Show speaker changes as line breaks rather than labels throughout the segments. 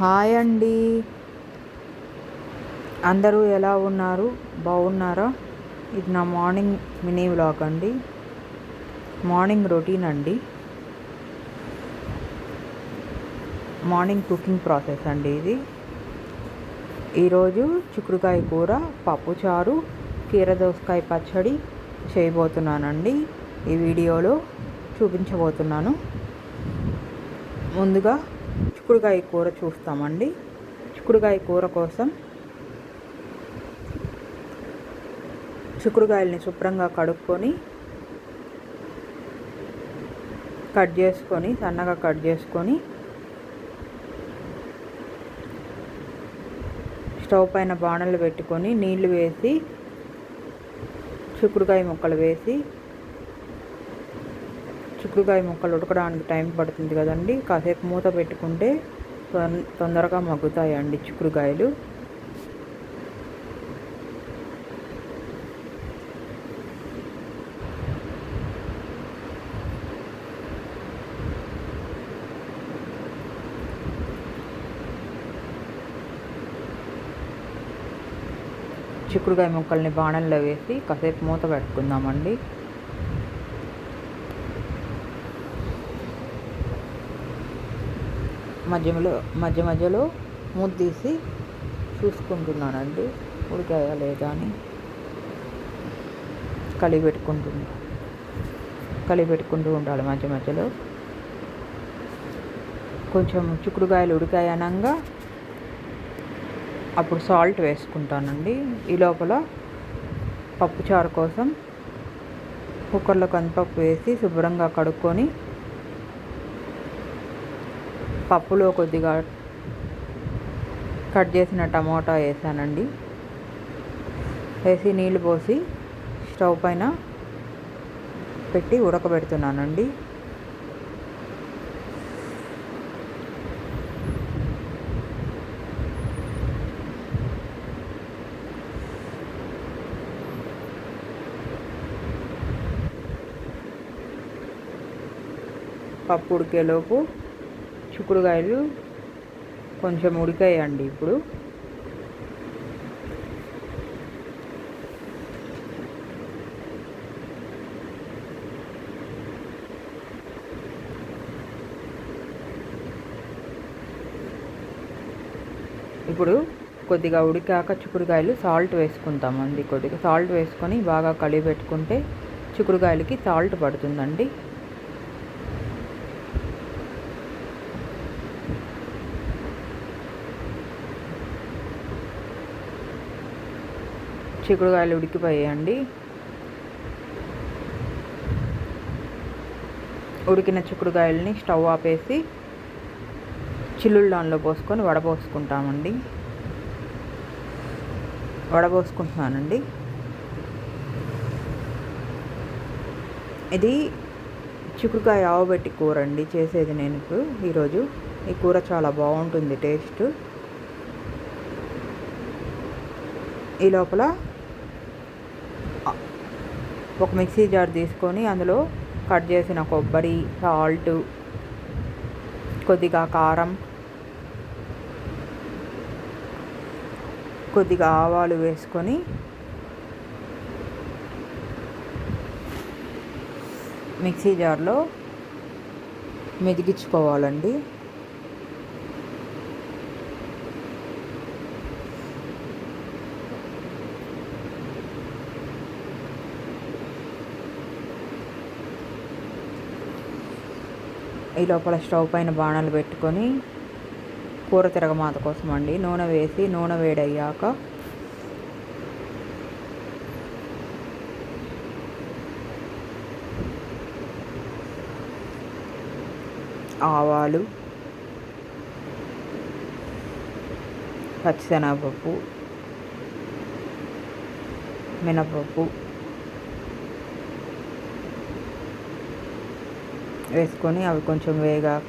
Hi అండి. అందరూ ఎలా ఉన్నారు? బాగున్నారా? ఇది నా మార్నింగ్ మినీ వ్లాగ్ అండి. మార్నింగ్ రొటీన్ అండి. మార్నింగ్ కుకింగ్ ప్రాసెస్ అండి ఇది. ఈరోజు చిక్కుడుకాయ కూర, పప్పుచారు, కీరదోసకాయ పచ్చడి చేయబోతున్నానండి. ఈ వీడియోలో చూపించబోతున్నాను. ముందుగా చిక్కుడుకాయ కూర చూస్తామండి. చిక్కుడుకాయ కూర కోసం చిక్కుడుకాయలని శుభ్రంగా కడుక్కొని సన్నగా కట్ చేసుకొని స్టవ్ పైన బాణలు పెట్టుకొని నీళ్లు వేసి చిక్కుడుకాయ ముక్కలు వేసి, చిక్కుడుకాయ ముక్కలు ఉడకడానికి టైం పడుతుంది కదండి. కాసేపు మూత పెట్టుకుంటే తొందరగా మగ్గుతాయండి చిక్కుడుకాయలు. చిక్కుడుకాయ ముక్కల్ని బాణల్లో వేసి కాసేపు మూత పెట్టుకుందామండి. మధ్య మధ్యలో మూత తీసి చూసుకుంటున్నానండి ఉడికాయా లేదా అని. కలిపెట్టుకుంటూ ఉండాలి మధ్య మధ్యలో. కొంచెం చిక్కుడుకాయలు ఉడికాయనంగా అప్పుడు సాల్ట్ వేసుకుంటానండి. ఈ లోపల పప్పుచారు కోసం కుక్కర్లో కందిపప్పు వేసి శుభ్రంగా కడుక్కొని పప్పులో కొద్దిగా కట్ చేసిన టమాటా వేసానండి. వేసి నీళ్ళు పోసి స్టవ్ పైన పెట్టి ఉడకబెడుతున్నానండి. పప్పు ఉడికేలోపు చిక్కుడుకాయలు కొంచెం ఉడికాయండి. ఇప్పుడు కొద్దిగా ఉడికాక చిక్కుడుకాయలు సాల్ట్ వేసుకుంటామండి. కొద్దిగా సాల్ట్ వేసుకొని బాగా కలిపెట్టుకుంటే చిక్కుడుకాయలకి సాల్ట్ పడుతుందండి. చిక్కుడుకాయలు ఉడికిపోయాయండి. ఉడికిన చిక్కుడుకాయలని స్టవ్ ఆపేసి చిల్లులు పోసుకొని వడబోసుకుంటున్నానండి. ఇది చిక్కుడుకాయ ఆవబెట్టి కూర అండి చేసేది నేను ఇప్పుడు. ఈరోజు ఈ కూర చాలా బాగుంటుంది టేస్ట్. ఈ లోపల ఒక మిక్సీ జార్ తీసుకొని అందులో కట్ చేసిన కొబ్బరి, సాల్ట్, కొద్దిగా కారం, కొద్దిగా ఆవాలు వేసుకొని మిక్సీ జార్లో మెదిగించుకోవాలండి. ఈ లోపల స్టవ్ పైన బాణాలు పెట్టుకొని కూర తిరగమాత కోసం అండి నూనె వేసి, నూనె వేడయ్యాక ఆవాలు, పచ్చిశనగపప్పు, మినపప్పు వేసుకొని అవి కొంచెం వేగాక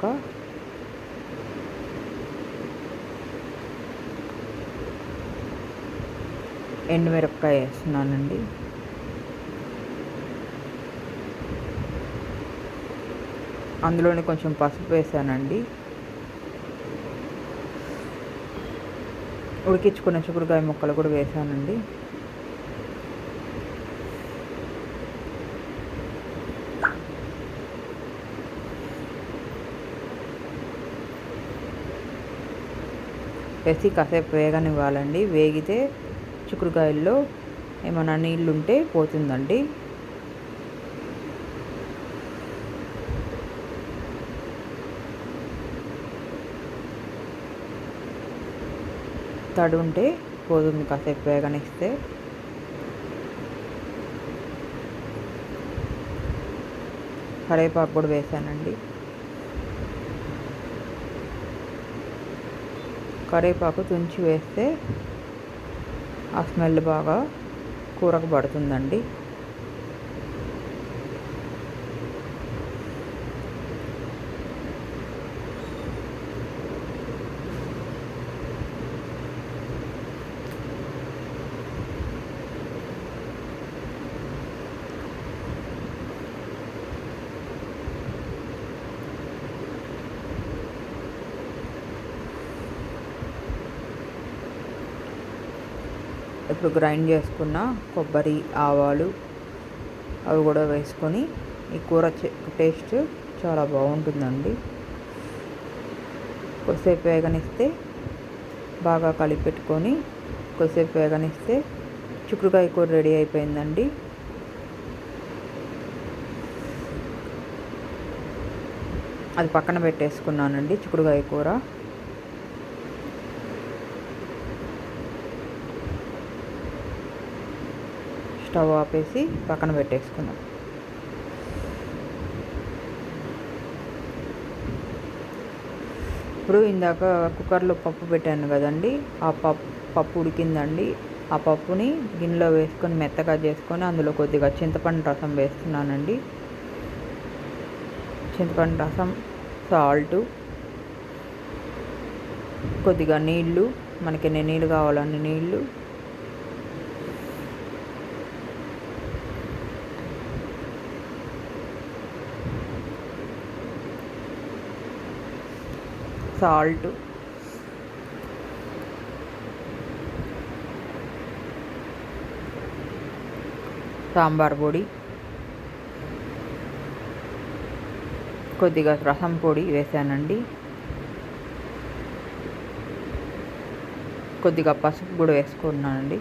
ఎండుమిరపకాయ వేస్తున్నానండి. అందులోనే కొంచెం పసుపు వేసానండి. ఉడికించుకున్న చిక్కుడుకాయ ముక్కలు కూడా వేసానండి. వేసి కాసేపు వేగనివ్వాలండి. వేగితే చిక్కుడుకాయల్లో ఏమైనా నీళ్ళు ఉంటే పోతుందండి. తడి ఉంటే పోతుంది కాసేపు వేగనిస్తే. కరివేపాకు కూడా వేసానండి. కరివేపాకు తుంచి వేస్తే ఆ స్మెల్ బాగా కూరకు పడుతుందండి. ఇప్పుడు గ్రైండ్ చేసుకున్న కొబ్బరి, ఆవాలు అవి కూడా వేసుకొని ఈ కూర టేస్ట్ చాలా బాగుంటుందండి. కొద్దిసేపు వేగనిస్తే బాగా కలిపెట్టుకొని కొద్దిసేపు వేగనిస్తే చిక్కుడుకాయ కూర రెడీ అయిపోయిందండి. అది పక్కన పెట్టేసుకున్నానండి చిక్కుడుకాయ కూర. స్టవ్ ఆపేసి పక్కన పెట్టేసుకున్నాం. ఇప్పుడు ఇందాక కుక్కర్లో పప్పు పెట్టాను కదండి, ఆ పప్పు ఉడికిందండి. ఆ పప్పుని గిన్నెలో వేసుకొని మెత్తగా చేసుకొని అందులో కొద్దిగా చింతపండు రసం వేస్తున్నానండి. చింతపండు రసం, సాల్టు, కొద్దిగా నీళ్ళు, మనకి ఎన్ని నీళ్ళు కావాలన్ని నీళ్ళు, సాల్ట్, సాంబార్ పొడి, కొద్దిగా రసం పొడి వేసానండి. కొద్దిగా పసుపు కూడా వేసుకున్నానండి.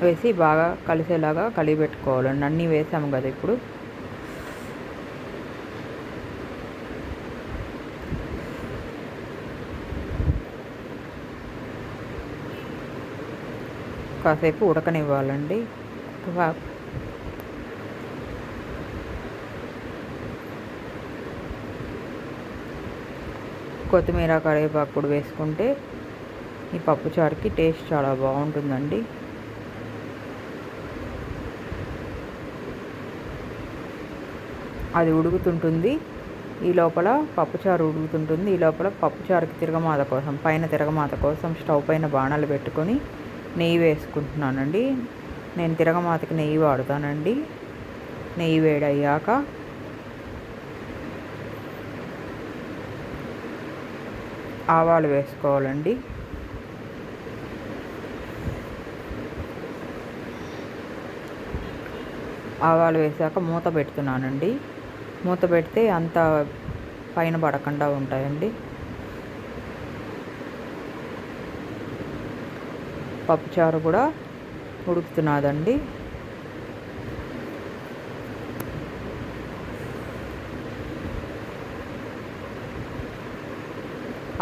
వేసి బాగా కలిసేలాగా కలిపి పెట్టుకోవాలండి. అన్నీ వేసాము కదా ఇప్పుడు. కాసేపు ఉడకనివ్వాలండి. కొత్తిమీర, కరివేపాకు కూడా వేసుకుంటే ఈ పప్పుచారుకి టేస్ట్ చాలా బాగుంటుందండి. అది ఉడుకుతుంటుంది, ఈ లోపల పప్పుచారు ఉడుకుతుంటుంది. ఈ లోపల పప్పుచారుకి తిరగమాత కోసం, పైన తిరగమాత కోసం స్టవ్ పైన బాణాలు పెట్టుకొని నెయ్యి వేసుకుంటున్నానండి. నేను తిరగమాతకి నెయ్యి వాడుతానండి. నెయ్యి వేడయ్యాక ఆవాలు వేసుకోవాలండి. ఆవాలు వేసాక మూత పెడుతున్నానండి. మూత పెడితే అంత పైన పడకుండా ఉంటాయండి. పప్పుచారు కూడా ఉడుకుతున్నదండి.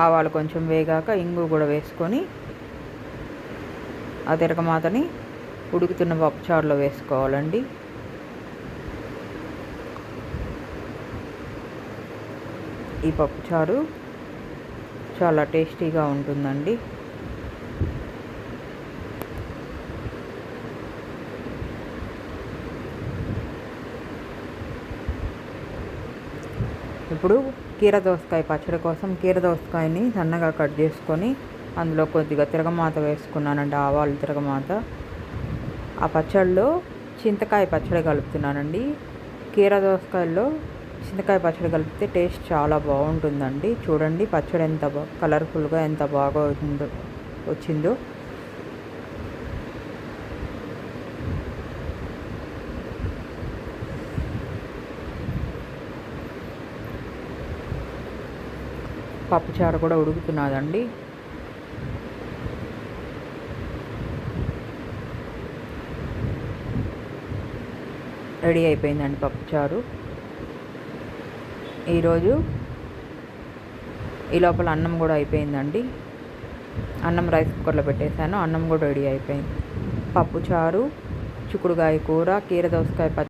ఆవాలు కొంచెం వేగాక ఇంగు కూడా వేసుకొని ఆ తిరగమాతని ఉడుకుతున్న పప్పుచారులో వేసుకోవాలండి. ఈ పప్పుచారు చాలా టేస్టీగా ఉంటుందండి. ఇప్పుడు కీరదోసకాయ పచ్చడి కోసం కీరదోసకాయని సన్నగా కట్ చేసుకొని అందులో కొద్దిగా తిరగమాత వేసుకున్నానండి, ఆవాలు తిరగమాత. ఆ పచ్చడిలో చింతకాయ పచ్చడి కలుపుతున్నానండి. కీరదోసకాయల్లో చింతకాయ పచ్చడి కలిపితే టేస్ట్ చాలా బాగుంటుందండి. చూడండి పచ్చడి ఎంత కలర్ఫుల్గా ఎంత బాగా వచ్చిందో. పప్పుచారు కూడా ఉడుకుతున్నదండి. రెడీ అయిపోయిందండి పప్పుచారు. ఈరోజు ఈ లోపల అన్నం కూడా అయిపోయిందండి. అన్నం రైస్ కుక్కర్లో పెట్టేశాను. అన్నం కూడా రెడీ అయిపోయింది. పప్పుచారు, చిక్కుడుకాయ కూర, కీర దోసకాయ